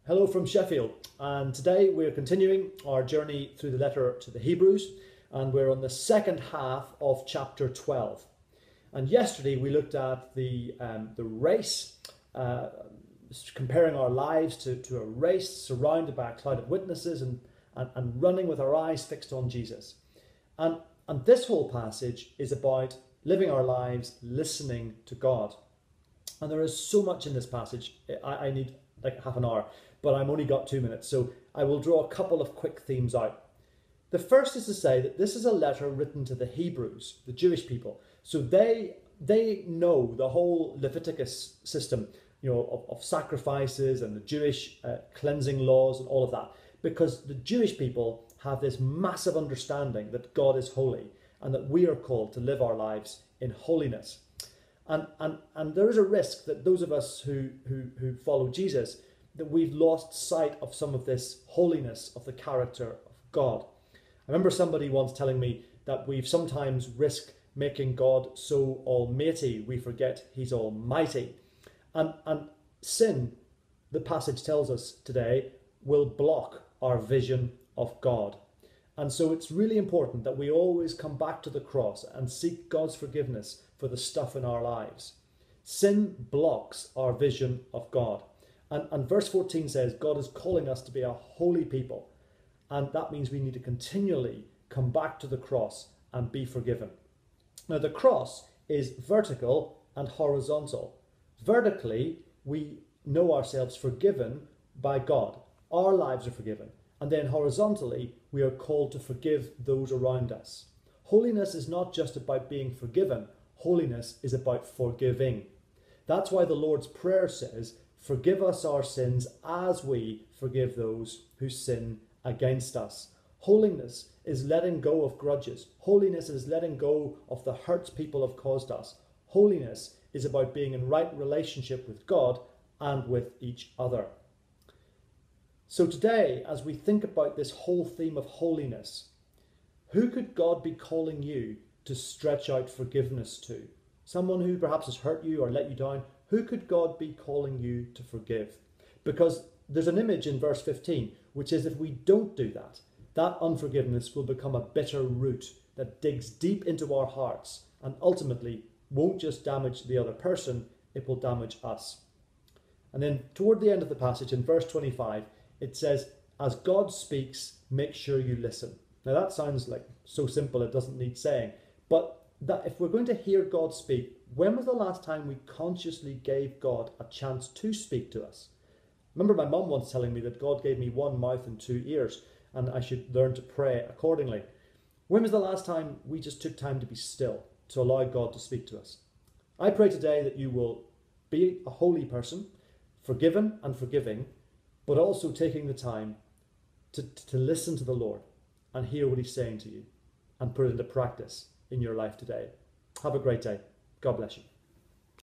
Hello from Sheffield, and today we're continuing our journey through the letter to the Hebrews, and we're on the second half of chapter 12. And yesterday we looked at the race, comparing our lives to a race surrounded by a cloud of witnesses and running with our eyes fixed on Jesus. And this whole passage is about living our lives listening to God. And there is so much in this passage. I need like half an hour, but I've only got 2 minutes, so I will draw a couple of quick themes out. The first is to say that this is a letter written to the Hebrews, the Jewish people. So they know the whole Leviticus system, of sacrifices and the Jewish cleansing laws and all of that, because the Jewish people have this massive understanding that God is holy and that we are called to live our lives in holiness. And there is a risk that those of us who follow Jesus, that we've lost sight of some of this holiness of the character of God. I remember somebody once telling me that we've sometimes risked making God so almighty we forget he's almighty. And sin, the passage tells us today, will block our vision of God. And so it's really important that we always come back to the cross and seek God's forgiveness for the stuff in our lives. Sin blocks our vision of God. And verse 14 says God is calling us to be a holy people. And that means we need to continually come back to the cross and be forgiven. Now the cross is vertical and horizontal. Vertically, we know ourselves forgiven by God. Our lives are forgiven. And then horizontally, we are called to forgive those around us. Holiness is not just about being forgiven. Holiness is about forgiving. That's why the Lord's Prayer says, "Forgive us our sins as we forgive those who sin against us." Holiness is letting go of grudges. Holiness is letting go of the hurts people have caused us. Holiness is about being in right relationship with God and with each other. So today, as we think about this whole theme of holiness, who could God be calling you to stretch out forgiveness to? Someone who perhaps has hurt you or let you down. Who could God be calling you to forgive? Because there's an image in verse 15, which is if we don't do that, that unforgiveness will become a bitter root that digs deep into our hearts and ultimately won't just damage the other person, it will damage us. And then toward the end of the passage in verse 25, it says, as God speaks, make sure you listen. Now that sounds like so simple it doesn't need saying, but that if we're going to hear God speak, when was the last time we consciously gave God a chance to speak to us? I remember my mum once telling me that God gave me one mouth and 2 ears and I should learn to pray accordingly. When was the last time we just took time to be still, to allow God to speak to us? I pray today that you will be a holy person, forgiven and forgiving, but also taking the time to listen to the Lord and hear what he's saying to you and put it into practice in your life today. Have a great day. God bless you.